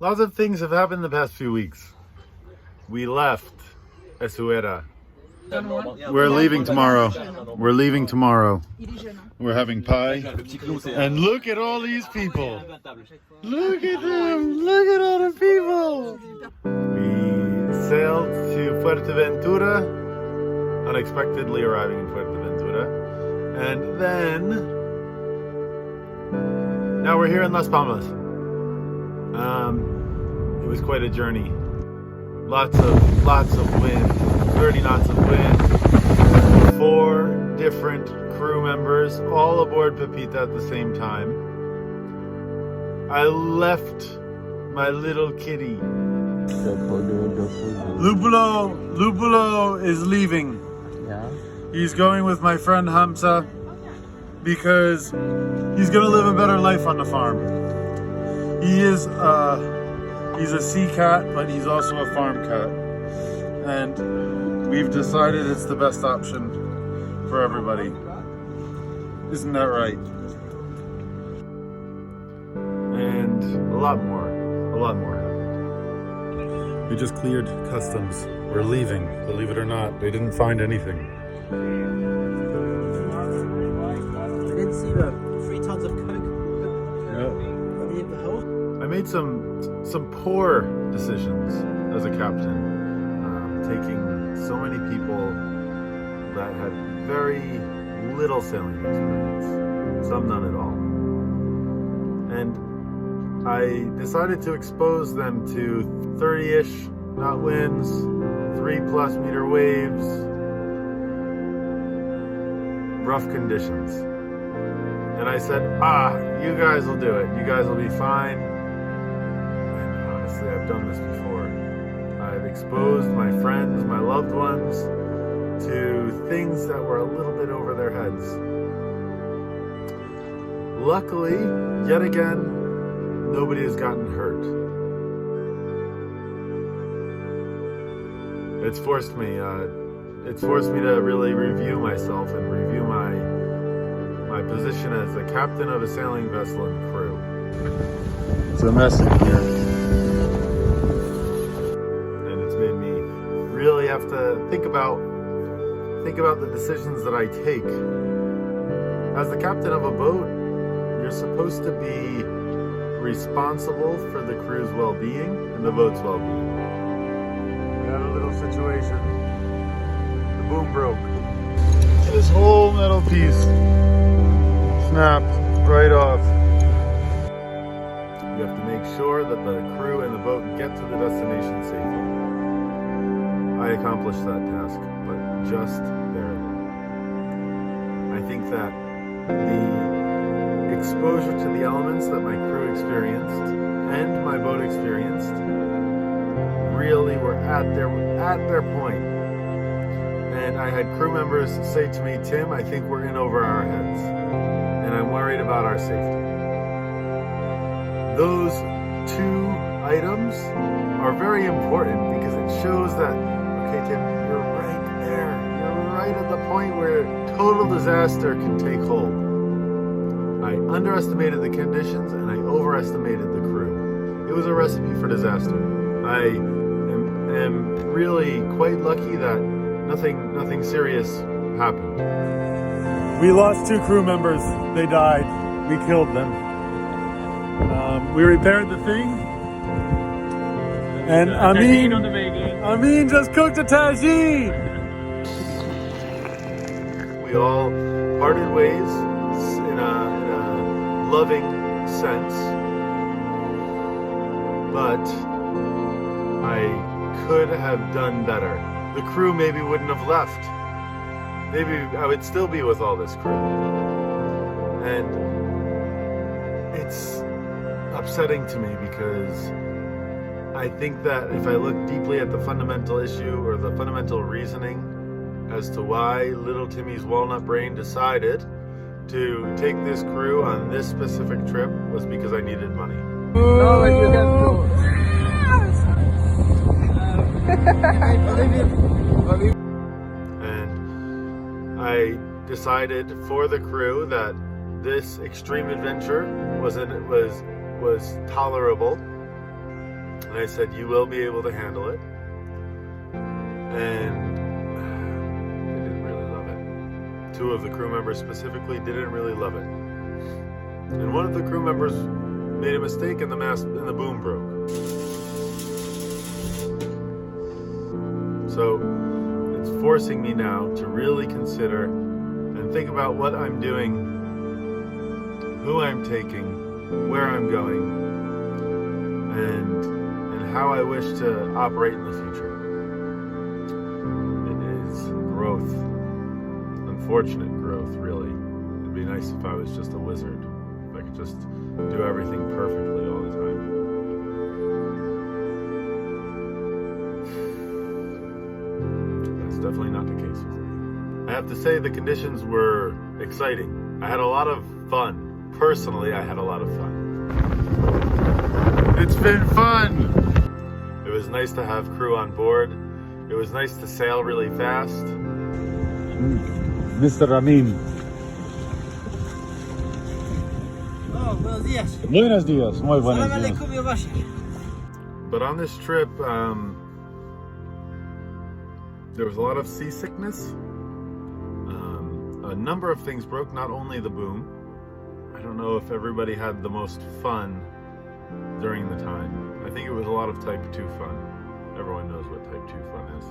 Lots of things have happened the past few weeks. We left Essaouira. We're leaving tomorrow. We're leaving tomorrow. We're having pie. And look at all these people. Look at them. Look at all the people. We sailed to Fuerteventura, unexpectedly arriving in Fuerteventura. And then, now we're here in Las Palmas. It was quite a journey. Lots of wind, 30 knots of wind, 4 different crew members, all aboard Pepita at the same time. I left my little kitty. Lupulo is leaving. Yeah. He's going with my friend Hamza because he's gonna live a better life on the farm. He's a sea cat, but he's also a farm cat. And we've decided it's the best option for everybody. Isn't that right? And a lot more happened. We just cleared customs. We're leaving, believe it or not. They didn't find anything. I didn't see the 3 tons of coke. Yeah. In the hole. I made some poor decisions as a captain, taking so many people that had very little sailing experience, some none at all. And I decided to expose them to 30-ish knot winds, 3+ meter waves, rough conditions. And I said, you guys will do it. You guys will be fine. And honestly, I've done this before. I've exposed my friends, my loved ones, to things that were a little bit over their heads. Luckily, yet again, nobody has gotten hurt. It's forced me to really review myself and review my position as the captain of a sailing vessel and crew. It's a mess in here. And it's made me really have to think about the decisions that I take. As the captain of a boat, you're supposed to be responsible for the crew's well-being and the boat's well-being. We had a little situation. The boom broke. This whole metal piece snapped right off. You have to make sure that the crew and the boat get to the destination safely. I accomplished that task, but just barely. I think that the exposure to the elements that my crew experienced and my boat experienced really were at their point. And I had crew members say to me, Tim, I think we're in over our heads. And I'm worried about our safety. Those 2 items are very important because it shows that, okay, Tim, you're right there. You're right at the point where total disaster can take hold. I underestimated the conditions and I overestimated the crew. It was a recipe for disaster. I am really quite lucky that nothing serious happened. We lost 2 crew members. They died. We killed them. We repaired the thing. And Amin just cooked a tagine. We all parted ways in a loving sense. But I could have done better. The crew maybe wouldn't have left. Maybe I would still be with all this crew. And it's upsetting to me because I think that if I look deeply at the fundamental issue or the fundamental reasoning as to why little Timmy's walnut brain decided to take this crew on this specific trip was because I needed money. No, like you can go. And I decided for the crew that this extreme adventure was tolerable And I said, you will be able to handle it. And they didn't really love it. Two of the crew members specifically didn't really love it. And one of the crew members made a mistake and the boom broke. So it's forcing me now to really consider and think about what I'm doing, who I'm taking, where I'm going, and how I wish to operate in the future. It is growth, unfortunate growth, really. It'd be nice if I was just a wizard, if I could just do everything perfectly all the time. That's definitely not the case with me. I have to say the conditions were exciting. I had a lot of fun. Personally, I had a lot of fun. It's been fun! It was nice to have crew on board. It was nice to sail really fast. Mr. Ramin. Oh, buenos días. Buenos días. Muy buenos Salam días. alaikum, Yobashi. But on this trip, there was a lot of seasickness. A number of things broke, not only the boom. I don't know if everybody had the most fun during the time. I think it was a lot of type 2 fun. Everyone knows what type 2 fun is.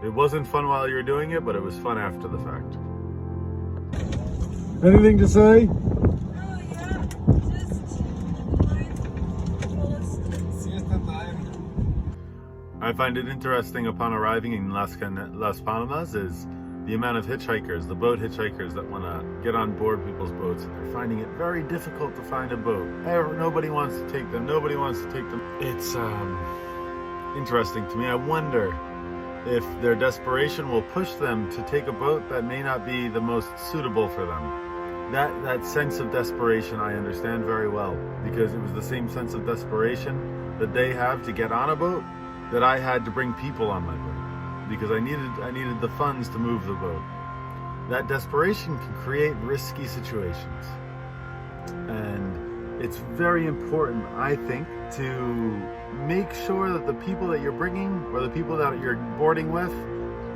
It wasn't fun while you were doing it, but it was fun after the fact. Anything to say? Oh yeah, just Siesta time. I find it interesting upon arriving in Las Palmas is the amount of hitchhikers, the boat hitchhikers that want to get on board people's boats, and they're finding it very difficult to find a boat. Nobody wants to take them. Nobody wants to take them. It's interesting to me. I wonder if their desperation will push them to take a boat that may not be the most suitable for them. That sense of desperation I understand very well, because it was the same sense of desperation that they have to get on a boat that I had to bring people on my boat, because I needed the funds to move the boat. That desperation can create risky situations. And it's very important, I think, to make sure that the people that you're bringing or the people that you're boarding with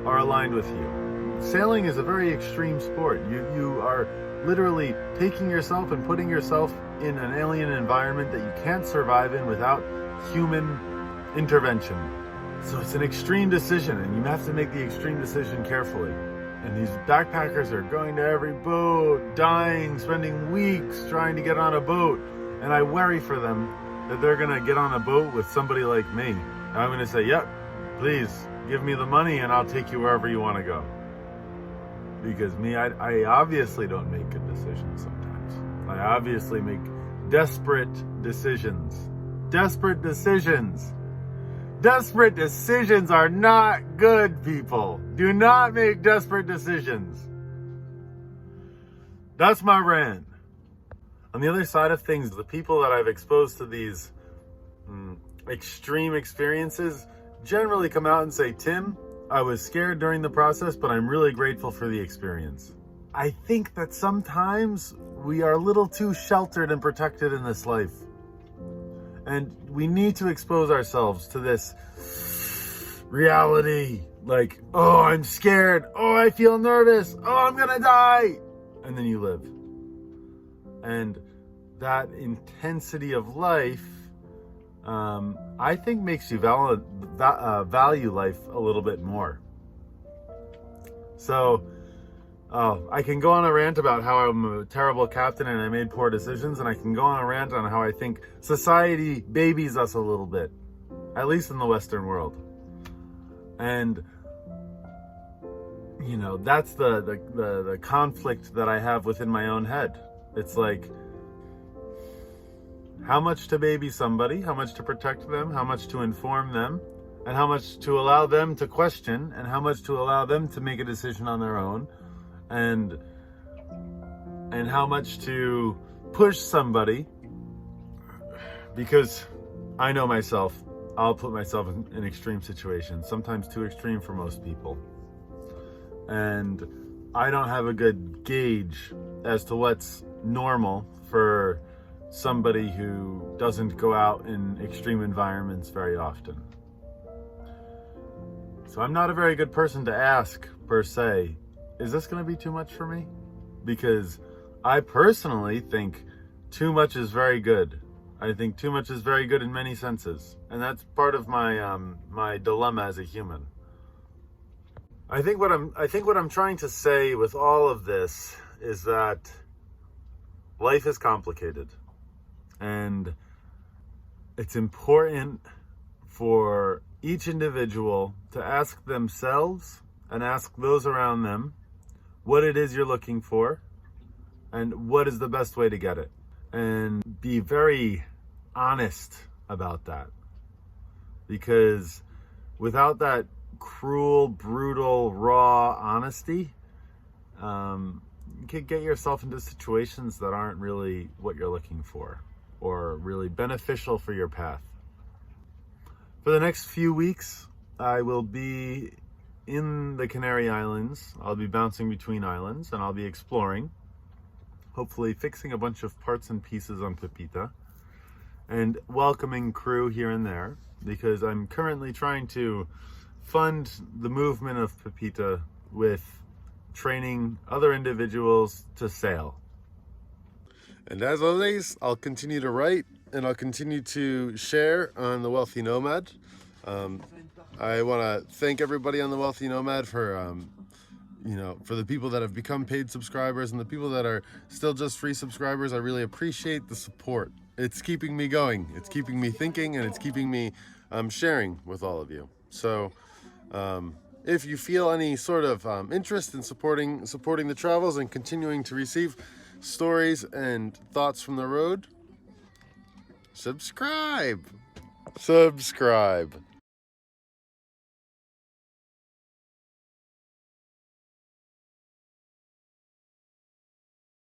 are aligned with you. Sailing is a very extreme sport. You are literally taking yourself and putting yourself in an alien environment that you can't survive in without human intervention. So it's an extreme decision, and you have to make the extreme decision carefully. And these backpackers are going to every boat, dying, spending weeks trying to get on a boat. And I worry for them that they're gonna get on a boat with somebody like me. And I'm gonna say, yep, please give me the money and I'll take you wherever you wanna go. Because I obviously don't make good decisions sometimes. I obviously make desperate decisions. Desperate decisions. Desperate decisions are not good, people. Do not make desperate decisions. That's my rant. On the other side of things, the people that I've exposed to these extreme experiences generally come out and say, Tim, I was scared during the process, but I'm really grateful for the experience. I think that sometimes we are a little too sheltered and protected in this life. And we need to expose ourselves to this reality. Like, oh, I'm scared. Oh, I feel nervous. Oh, I'm gonna die. And then you live. And that intensity of life, I think makes you value life a little bit more. So, I can go on a rant about how I'm a terrible captain and I made poor decisions, and I can go on a rant on how I think society babies us a little bit, at least in the Western world. And, you know, that's the conflict that I have within my own head. It's like, how much to baby somebody, how much to protect them, how much to inform them, and how much to allow them to question, and how much to allow them to make a decision on their own, and how much to push somebody, because I know myself, I'll put myself in extreme situations, sometimes too extreme for most people. And I don't have a good gauge as to what's normal for somebody who doesn't go out in extreme environments very often. So I'm not a very good person to ask, per se, is this going to be too much for me? Because I personally think too much is very good. I think too much is very good in many senses. And that's part of my my dilemma as a human. I think what I'm trying to say with all of this is that life is complicated. And it's important for each individual to ask themselves and ask those around them what it is you're looking for and what is the best way to get it. And be very honest about that. Because without that cruel, brutal, raw honesty, you could get yourself into situations that aren't really what you're looking for or really beneficial for your path. For the next few weeks, I will be in the Canary Islands. I'll be bouncing between islands and I'll be exploring, hopefully fixing a bunch of parts and pieces on Pepita and welcoming crew here and there, because I'm currently trying to fund the movement of Pepita with training other individuals to sail. And as always, I'll continue to write and I'll continue to share on The Wealthy Nomad. I want to thank everybody on The Wealthy Nomad for, for the people that have become paid subscribers and the people that are still just free subscribers. I really appreciate the support. It's keeping me going. It's keeping me thinking, and it's keeping me sharing with all of you. So if you feel any sort of interest in supporting the travels and continuing to receive stories and thoughts from the road, subscribe.